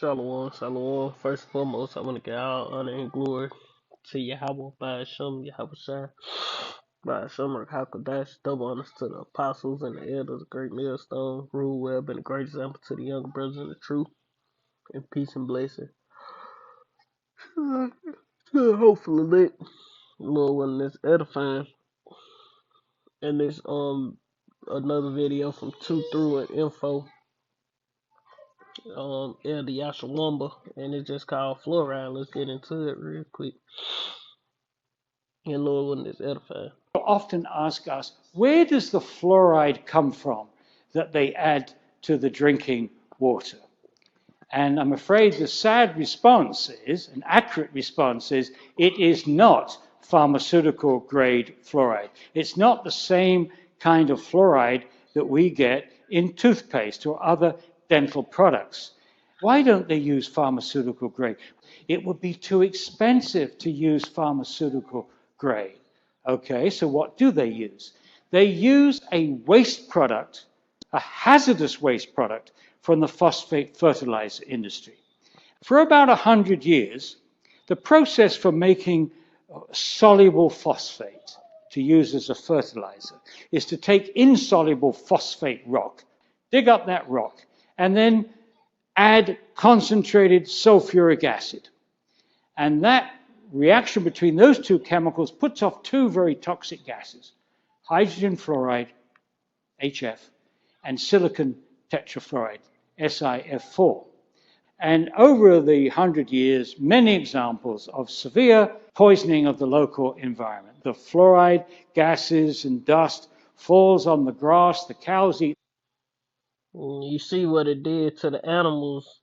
Shalom, shalom. First and foremost, I want to give all honor and glory to Yahweh by Hashem, Yahweh Shai, by Hashem, Rakakadash. Double honors to the apostles and the elders, the great millstone, rule well, been a great example to the younger brothers in the truth, and peace and blessing. Hopefully, lit. Lord, when this edifying, and this another video from Two Through and Info, Elder Yashawamba, and it's just called Fluoride. Let's get into it real quick. And Lord, when this edifying. Often ask us, where does the fluoride come from that they add to the drinking water? And I'm afraid the sad response is, an accurate response is, it is not pharmaceutical grade fluoride. It's not the same kind of fluoride that we get in toothpaste or other dental products. Why don't they use pharmaceutical grade? It would be too expensive to use pharmaceutical grade. Okay, so what do they use? They use a waste product, a hazardous waste product from the phosphate fertilizer industry. For about 100 years, the process for making soluble phosphate to use as a fertilizer is to take insoluble phosphate rock, dig up that rock, and then add concentrated sulfuric acid. And that reaction between those two chemicals puts off two very toxic gases, hydrogen fluoride, HF, and silicon tetrafluoride, SiF4. And over the 100 years, many examples of severe poisoning of the local environment. The fluoride gases and dust falls on the grass, the cows eat. You see what it did to the animals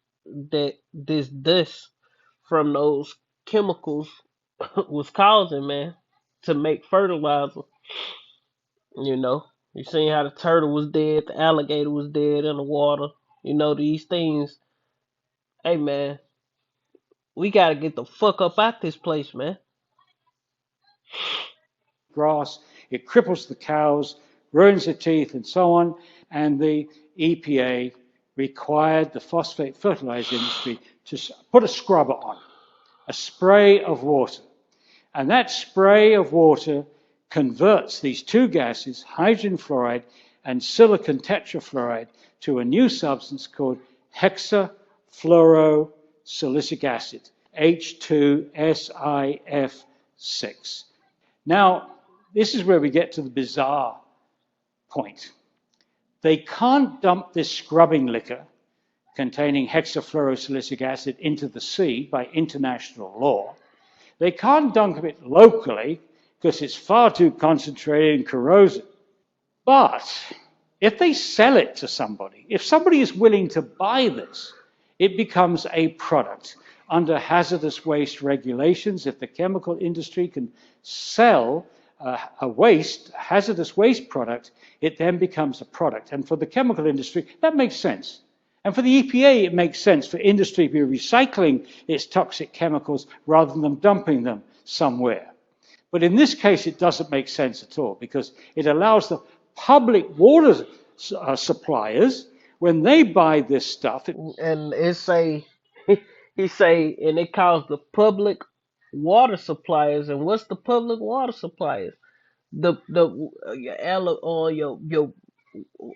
that this dust from those chemicals was causing, man, to make fertilizer. You know, you seen how the turtle was dead, the alligator was dead in the water. You know, these things. Hey, man, we gotta get the fuck up out this place, man. Grass, it cripples the cows, ruins the teeth, and so on. And the EPA required the phosphate fertilizer industry to put a scrubber on, a spray of water. And that spray of water converts these two gases, hydrogen fluoride and silicon tetrafluoride, to a new substance called hexafluorosilicic acid, H2SiF6. Now, this is where we get to the bizarre point. They can't dump this scrubbing liquor containing hexafluorosilicic acid into the sea by international law. They can't dump it locally because it's far too concentrated and corrosive. But if they sell it to somebody, if somebody is willing to buy this, it becomes a product under hazardous waste regulations. If the chemical industry can sell a hazardous waste product, it then becomes a product. And for the chemical industry, that makes sense. And for the EPA, it makes sense for industry to be recycling its toxic chemicals rather than dumping them somewhere. But in this case, it doesn't make sense at all because it allows the public water suppliers, when they buy this stuff. And it say, he say, and it calls the public water suppliers. And what's the public water suppliers? Your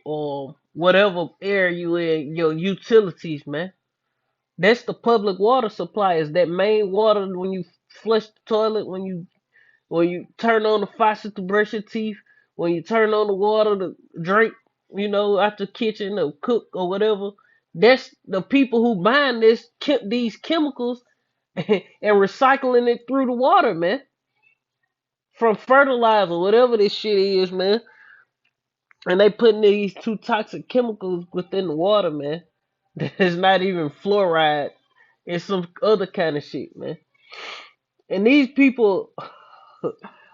or whatever area you in, your utilities, man. That's the public water suppliers. That main water when you flush the toilet, when you turn on the faucet to brush your teeth, when you turn on the water to drink, you know, out the kitchen or cook or whatever. That's the people who buying these chemicals and recycling it through the water, man. From fertilizer, whatever this shit is, man. And they putting these two toxic chemicals within the water, man. It's not even fluoride. It's some other kind of shit, man. And these people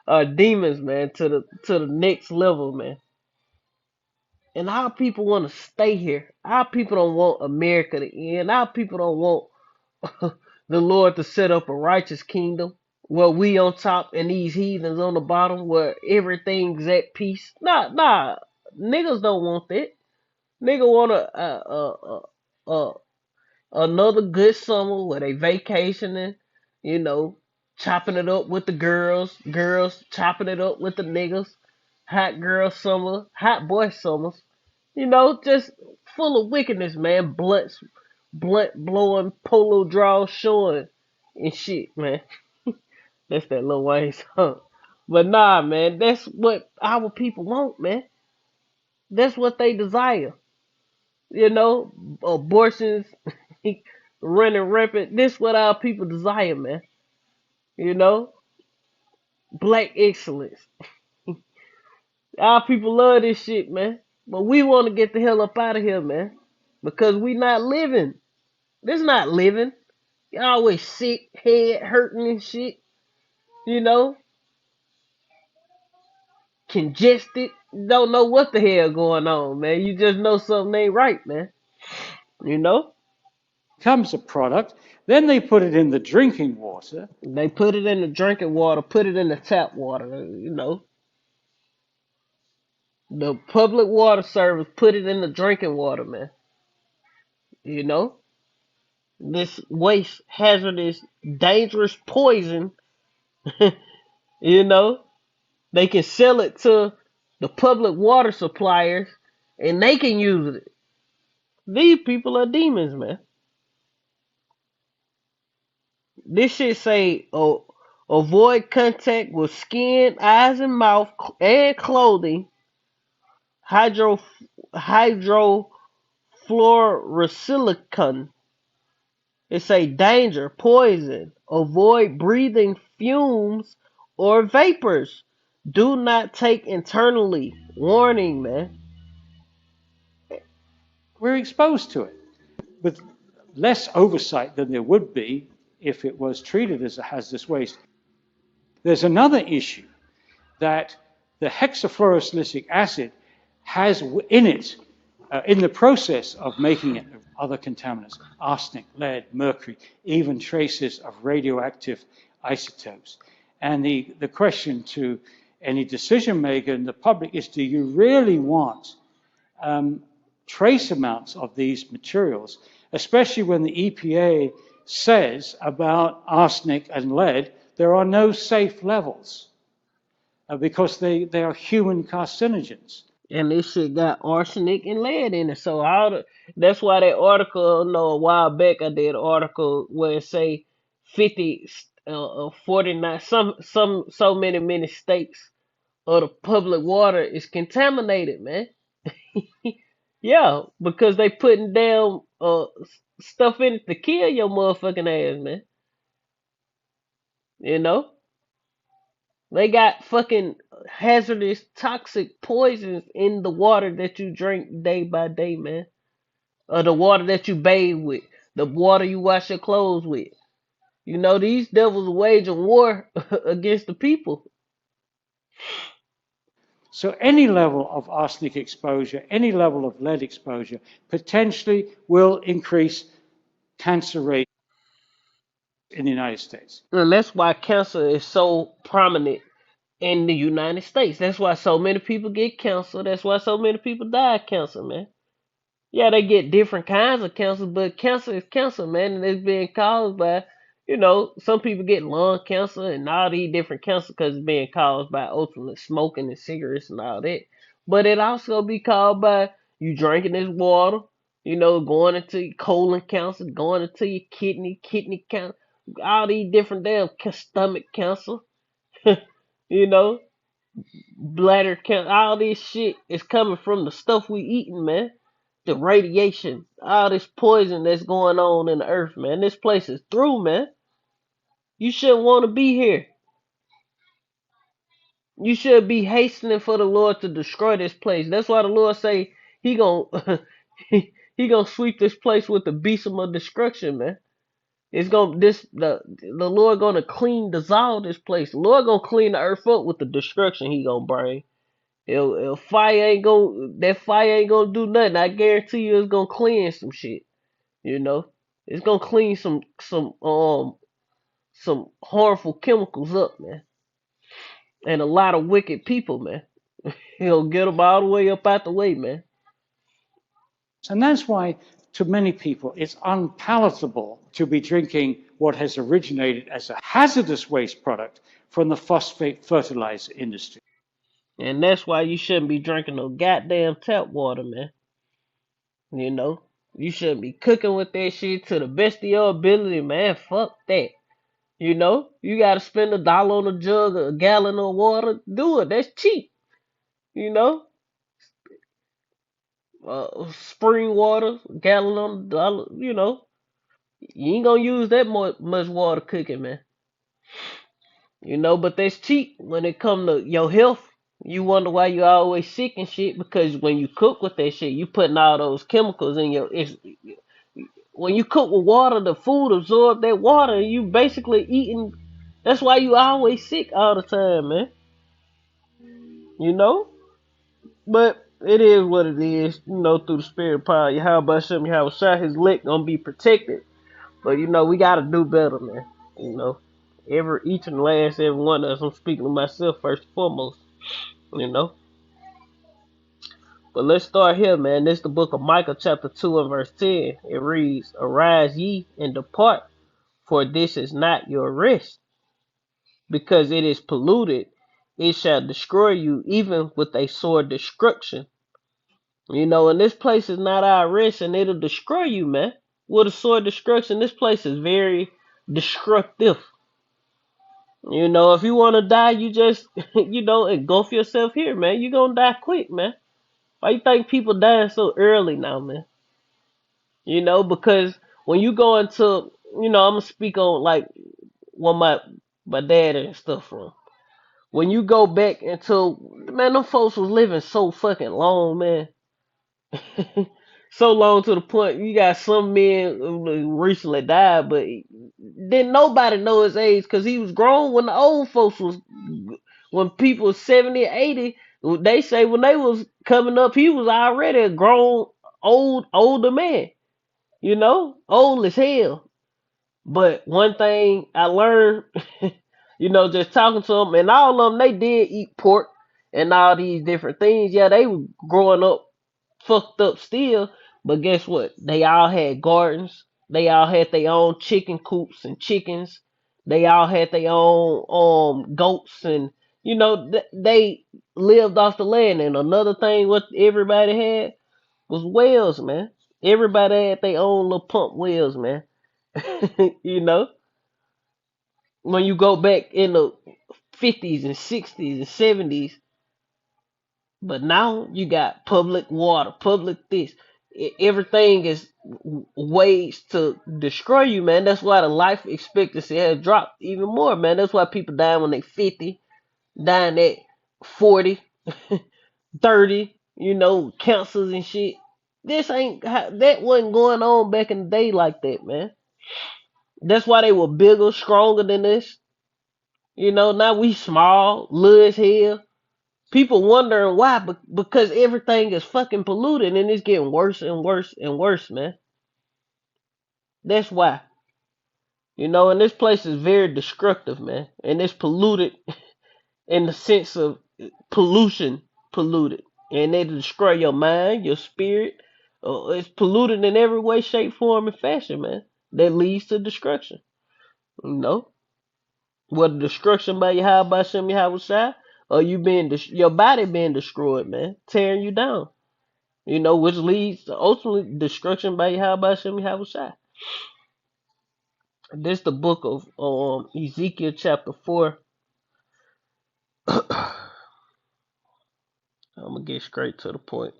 are demons, man, to the next level, man. And our people want to stay here. Our people don't want America to end. Our people don't want the Lord to set up a righteous kingdom where we on top and these heathens on the bottom, where everything's at peace. Nah, niggas don't want that. Nigga want a Another good summer where they vacationing, you know, chopping it up with the girls chopping it up with the niggas. Hot girl summer, hot boy summers. Just full of wickedness, man. Blunt blowing, polo draws showing, and shit, man. That's that Lil Wayne song. But nah, man, that's what our people want, man. That's what they desire. Abortions running rampant. This what our people desire, man. You know, black excellence. Our people love this shit, man. But we want to get the hell up out of here, man, because we not living. This not living. You always sick, head hurting and shit. You know, congested. Don't know what the hell going on, man. You just know something ain't right, man. You know. Comes a product, then they put it in the drinking water. They put it in the drinking water, put it in the tap water. The public water service put it in the drinking water, man. You know, this waste, hazardous, dangerous poison. you know, they can sell it to the public water suppliers, and they can use it. These people are demons, man. This shit say, oh, avoid contact with skin, eyes, and mouth, and clothing. Hydro hydrofluorosilicon. It say danger, poison. Avoid breathing fumes or vapors. Do not take internally. Warning, man. We're exposed to it with less oversight than there would be if it was treated as a hazardous waste. There's another issue that the hexafluorosilicic acid has in it, in the process of making it, other contaminants, arsenic, lead, mercury, even traces of radioactive isotopes. And the question to any decision maker in the public is, do you really want trace amounts of these materials, especially when the EPA says about arsenic and lead, there are no safe levels because they are human carcinogens. And this shit got arsenic and lead in it. So that's why that article, a while back I did an article where it say 50, 49, some so many states of the public water is contaminated, man. Yeah, because they putting down stuff in it to kill your motherfucking ass, man. You know? They got fucking hazardous toxic poisons in the water that you drink day by day, man. Or the water that you bathe with. The water you wash your clothes with. These devils waging war against the people. So any level of arsenic exposure, any level of lead exposure, potentially will increase cancer rates in the United States. And that's why cancer is so prominent in the United States. That's why so many people get cancer. That's why so many people die of cancer, man. Yeah, they get different kinds of cancer, but cancer is cancer, man, and it's being caused by, some people get lung cancer and all these different cancer because it's being caused by ultimately smoking and cigarettes and all that. But it also be caused by you drinking this water, going into your colon cancer, going into your kidney cancer, all these different damn stomach cancer, you know, bladder cancer, all this shit is coming from the stuff we eating, man. The radiation, all this poison that's going on in the earth, man. This place is through, man. You shouldn't want to be here. You should be hastening for the Lord to destroy this place. That's why the Lord say He gonna He gonna sweep this place with the beast of destruction, man. It's gonna the Lord gonna dissolve this place. The Lord gonna clean the earth up with the destruction He gonna bring. That fire ain't gonna do nothing. I guarantee you, it's gonna clean some shit. You know, it's gonna clean some harmful chemicals up, man, and a lot of wicked people, man. He'll get them all the way up out the way, man. And that's why to many people, it's unpalatable to be drinking what has originated as a hazardous waste product from the phosphate fertilizer industry. And that's why you shouldn't be drinking no goddamn tap water, man. You know, you shouldn't be cooking with that shit to the best of your ability, man. Fuck that. You know, you gotta spend $1 on a jug, a gallon of water. Do it. That's cheap. You know, spring water, gallon on a dollar. You know, you ain't gonna use that much water cooking, man. You know, but that's cheap when it come to your health. You wonder why you always sick and shit because when you cook with that shit, you putting all those chemicals in your. When you cook with water, the food absorb that water, and you basically eating. That's why you always sick all the time, man. You know, but it is what it is. You know, through the spirit power, how about something? How shot his leg gonna be protected, but you know we gotta do better, man. You know, each and last every one of us. I'm speaking to myself first and foremost. You know. But let's start here, man. This is the book of Micah, chapter 2 and verse 10. It reads, Arise ye and depart, for this is not your rest. Because it is polluted, it shall destroy you, even with a sore destruction. You know, and this place is not our rest, and it'll destroy you, man. With a sore destruction, this place is very destructive. You know, if you want to die, you just, engulf yourself here, man. You're going to die quick, man. Why you think people dying so early now, man? You know, because when you go into, I'm gonna speak on like what my dad and stuff from. When you go back into, man, them folks was living so fucking long, man. So long to the point you got some men who recently died, but didn't nobody know his age because he was grown when the old folks was, when people was 70, 80. They say when they was coming up, he was already a grown, older man. Old as hell. But one thing I learned, just talking to them, and all of them, they did eat pork and all these different things. Yeah, they were growing up fucked up still, but guess what? They all had gardens. They all had their own chicken coops and chickens. They all had their own goats, and they lived off the land. And another thing, what everybody had was wells, man. Everybody had their own little pump wells, man. you know, when you go back in the 50s and 60s and 70s, but now you got public water, public this. Everything is ways to destroy you, man. That's why the life expectancy has dropped even more, man. That's why people die when they 50, dying at 40, 30, cancers and shit. This ain't that wasn't going on back in the day like that, man. That's why they were bigger, stronger than this. Now we small, little as hell. People wondering why, but because everything is fucking polluted and it's getting worse and worse and worse, man. That's why. And this place is very destructive, man. And it's polluted in the sense of pollution, polluted. And they destroy your mind, your spirit. It's polluted in every way, shape, form, and fashion, man. That leads to destruction. You know? Whether destruction by Yahweh Shem Yahweh Shai, or you being your body being destroyed, man, tearing you down. Which leads to ultimately destruction by Yahweh Shem Yahweh Shai. This the book of Ezekiel chapter 4. I'm gonna get straight to the point.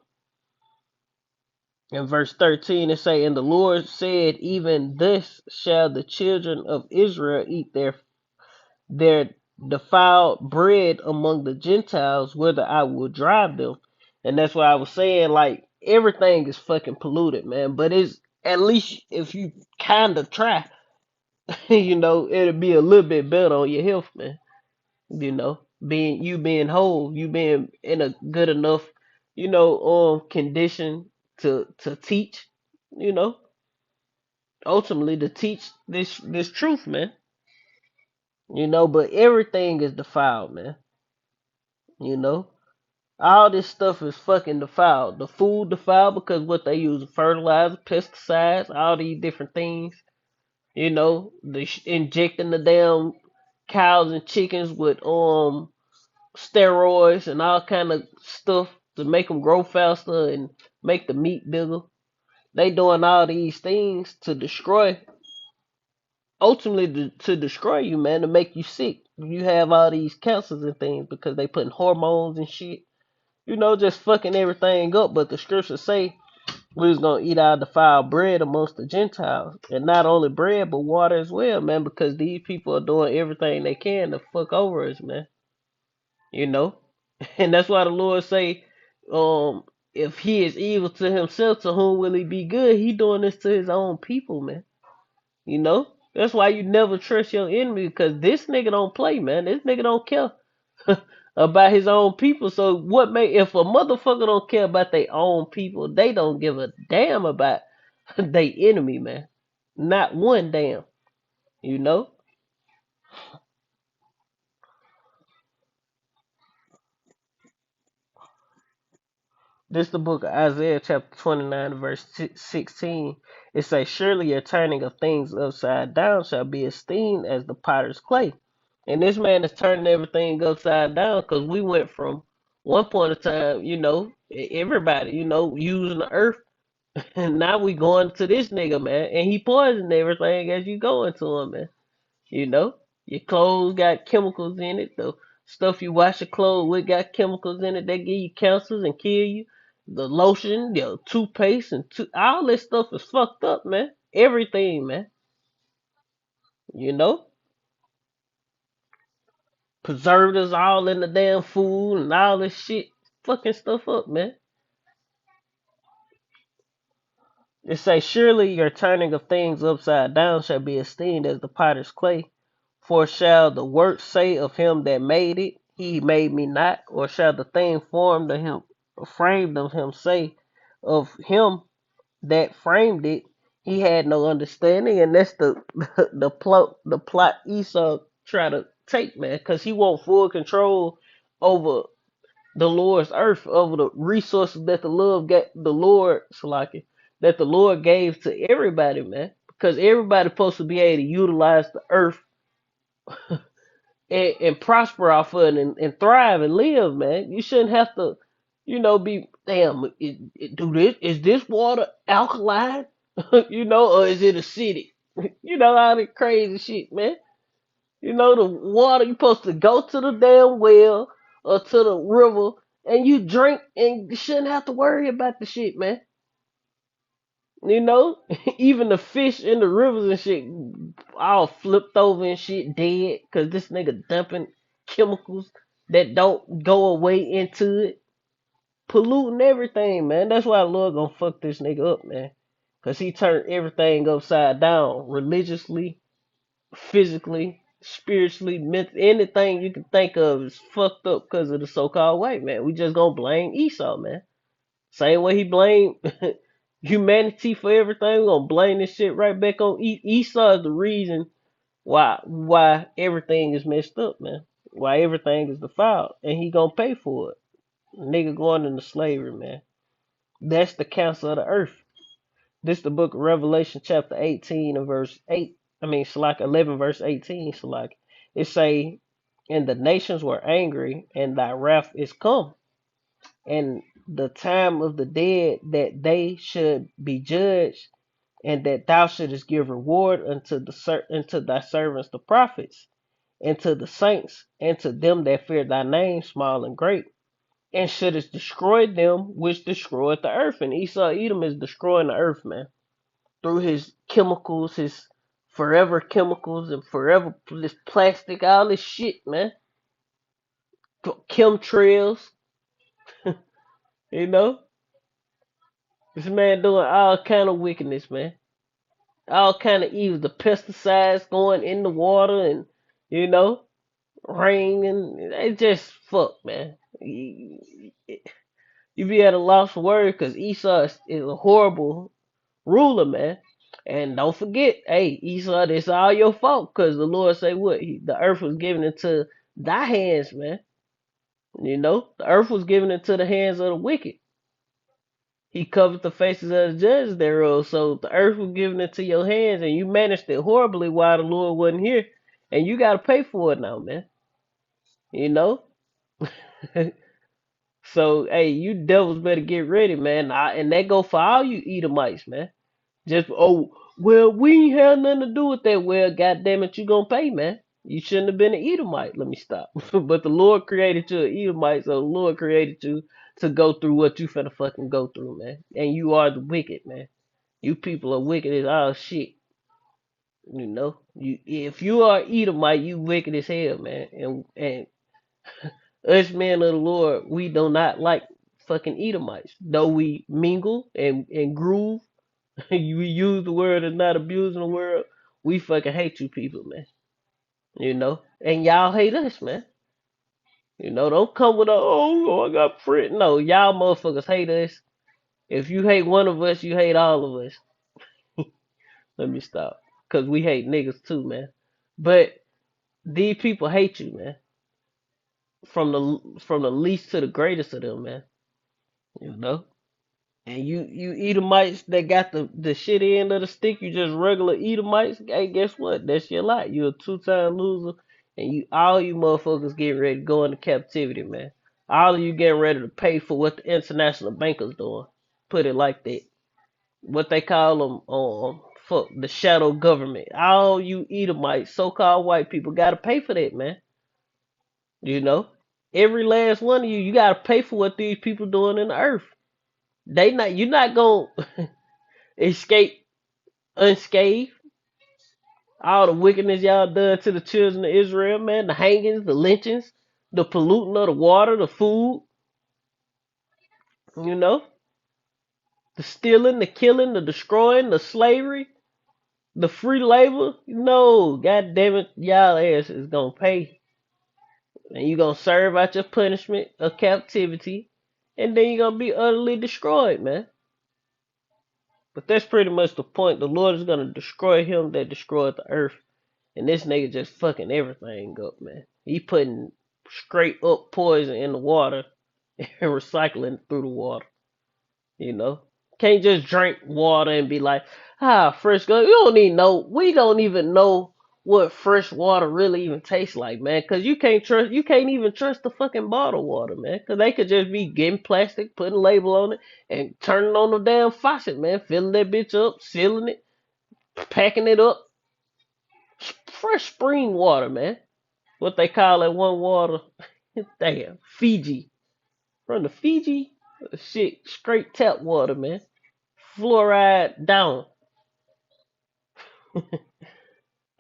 In verse 13 it say, And the Lord said, Even this shall the children of Israel eat their defiled bread among the Gentiles, whither I will drive them. And that's why I was saying, like, everything is fucking polluted, man. But it's at least if you kind of try, it'll be a little bit better on your health, man. Being whole, you being in a good enough, condition to teach, you know, ultimately to teach this truth, man. But everything is defiled, man. You know, All this stuff is fucking defiled. The food defiled because what they use fertilizer, pesticides, all these different things. You know, injecting the damn cows and chickens with steroids and all kind of stuff to make them grow faster and make the meat bigger. They doing all these things to destroy, ultimately to destroy you, man, to make you sick. You have all these cancers and things because they putting hormones and shit. You know, just fucking everything up. But the scriptures say we was gonna eat our defiled bread amongst the Gentiles, and not only bread but water as well, man. Because these people are doing everything they can to fuck over us, man. You know, and that's why the Lord say, if he is evil to himself, to whom will he be good? He doing this to his own people, man. You know, that's why you never trust your enemy because this nigga don't play, man. This nigga don't care about his own people. So what may if a motherfucker don't care about their own people, they don't give a damn about their enemy, man. Not one damn. You know. This the book of Isaiah chapter 29 verse 16. It says, surely your turning of things upside down shall be esteemed as the potter's clay. And this man is turning everything upside down because we went from one point of time, you know, everybody, you know, using the earth. And now we going to this nigga, man. And he poisoned everything as you go into him, man. You know, your clothes got chemicals in it. The stuff you wash your clothes with got chemicals in it. They give you cancers and kill you. The lotion, your toothpaste, and all this stuff is fucked up, man. Everything, man. You know, preservatives all in the damn food and all this shit, fucking stuff up, man. It say, surely your turning of things upside down shall be esteemed as the potter's clay. For shall the work say of him that made it, he made me not? Or shall the thing formed of him, framed of him say of him that framed it, he had no understanding? And that's the the plot Esau try to take, man, because he want full control over the Lord's earth, over the resources that the Lord Salaki, that the Lord gave to everybody, man. Because everybody supposed to be able to utilize the earth and prosper off of it and thrive and live, man. You shouldn't have to, you know, be damn. Do this? Is this water alkaline? You know, or is it acidic? You know all that crazy shit, man. You know, the water, you supposed to go to the damn well or to the river and you drink and you shouldn't have to worry about the shit, man. You know, even the fish in the rivers and shit all flipped over and shit dead because this nigga dumping chemicals that don't go away into it, polluting everything, man. That's why the Lord gonna fuck this nigga up, man. Because he turned everything upside down religiously, physically, spiritually, anything you can think of is fucked up because of the so-called white man. We just gonna blame Esau, man. Same way he blamed humanity for everything. We gonna blame this shit right back on Esau is the reason why everything is messed up, man. Why everything is defiled, and he gonna pay for it. Nigga going into slavery, man. That's the counsel of the earth. This the book of Revelation chapter 18 and verse 8. I mean, Salak 11 verse 18, Salak. It say, and the nations were angry, and thy wrath is come, and the time of the dead that they should be judged, and that thou shouldest give reward unto thy servants the prophets, and to the saints, and to them that fear thy name, small and great, and shouldest destroy them which destroyed the earth. And Esau Edom is destroying the earth, man, through his chemicals, his forever chemicals and forever this plastic, all this shit, man. Chemtrails, you know. This man doing all kind of wickedness, man. All kind of evil. The pesticides going in the water and you know rain and it just fuck, man. You be at a loss for words because Esau is a horrible ruler, man. And don't forget, hey, Esau, this all your fault because the Lord say what? The earth was given into thy hands, man. You know, the earth was given into the hands of the wicked. He covered the faces of the judges thereof. So the earth was given into your hands, and you managed it horribly while the Lord wasn't here, and you got to pay for it now, man. You know. So hey, you devils better get ready, man. And that go for all you Edomites, man. Just well, we ain't had nothing to do with that. Well, goddamn it, you gonna pay, man. You shouldn't have been an Edomite. Let me stop. But the Lord created you an Edomite, so the Lord created you to go through what you finna fucking go through, man. And you are the wicked, man. You people are wicked as all shit. You know, you if you are Edomite, you wicked as hell, man. And us men of the Lord, we do not like fucking Edomites. Though we mingle and groove, we use the word and not abusing the word. We fucking hate you people, man. You know, and y'all hate us, man. You know, don't come with a I got friend. No, y'all motherfuckers hate us. If you hate one of us, you hate all of us. Let me stop, cause we hate niggas too, man. But these people hate you, man. From the least to the greatest of them, man. You know. And you Edomites that got the shitty end of the stick, you just regular Edomites. Hey, guess what? That's your lot. You're a two-time loser, and all you motherfuckers getting ready to go into captivity, man. All of you getting ready to pay for what the international bankers doing. Put it like that. What they call them, fuck the shadow government. All you Edomites, so-called white people, gotta pay for that, man. You know, every last one of you, you gotta pay for what these people doing in the earth. They not, you're not gonna escape unscathed. All the wickedness y'all done to the children of Israel, man, the hangings, the lynchings, the polluting of the water, the food, you know, the stealing, the killing, the destroying, the slavery, the free labor. No, god damn it, y'all ass is gonna pay. And you gonna serve out your punishment of captivity, and then you're gonna be utterly destroyed, man. But that's pretty much the point. The Lord is gonna destroy him that destroyed the earth. And this nigga just fucking everything up, man. He putting straight up poison in the water and recycling through the water, you know? Can't just drink water and be like, fresh go. You don't even know. We don't even know what fresh water really even tastes like, man. Cause you can't even trust the fucking bottled water, man. Cause they could just be getting plastic, putting a label on it, and turning on the damn faucet, man. Filling that bitch up, sealing it, packing it up. Fresh spring water, man. What they call that one water? Damn, Fiji. From the Fiji? Shit, straight tap water, man. Fluoride down.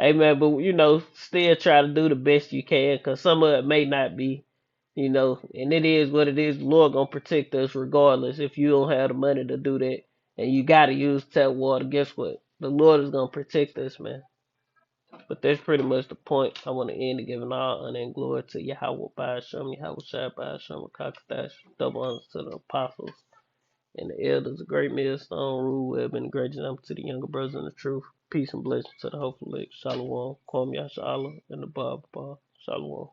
Hey, man, but still try to do the best you can, cause some of it may not be, and it is what it is. The Lord gonna protect us regardless. If you don't have the money to do that, and you gotta use tap water, guess what? The Lord is gonna protect us, man. But that's pretty much the point. I want to end it giving all honor and glory to Yahweh by Hashem, Yahweh Shai by Hashem, Kakadash, double honors to the apostles and the elders, the great millstone, rule, web, and the great example to the younger brothers in the truth. Peace and blessings to the hopeful elect. Shalom, Kwam Yasha Allah, and the Baba. Shalom.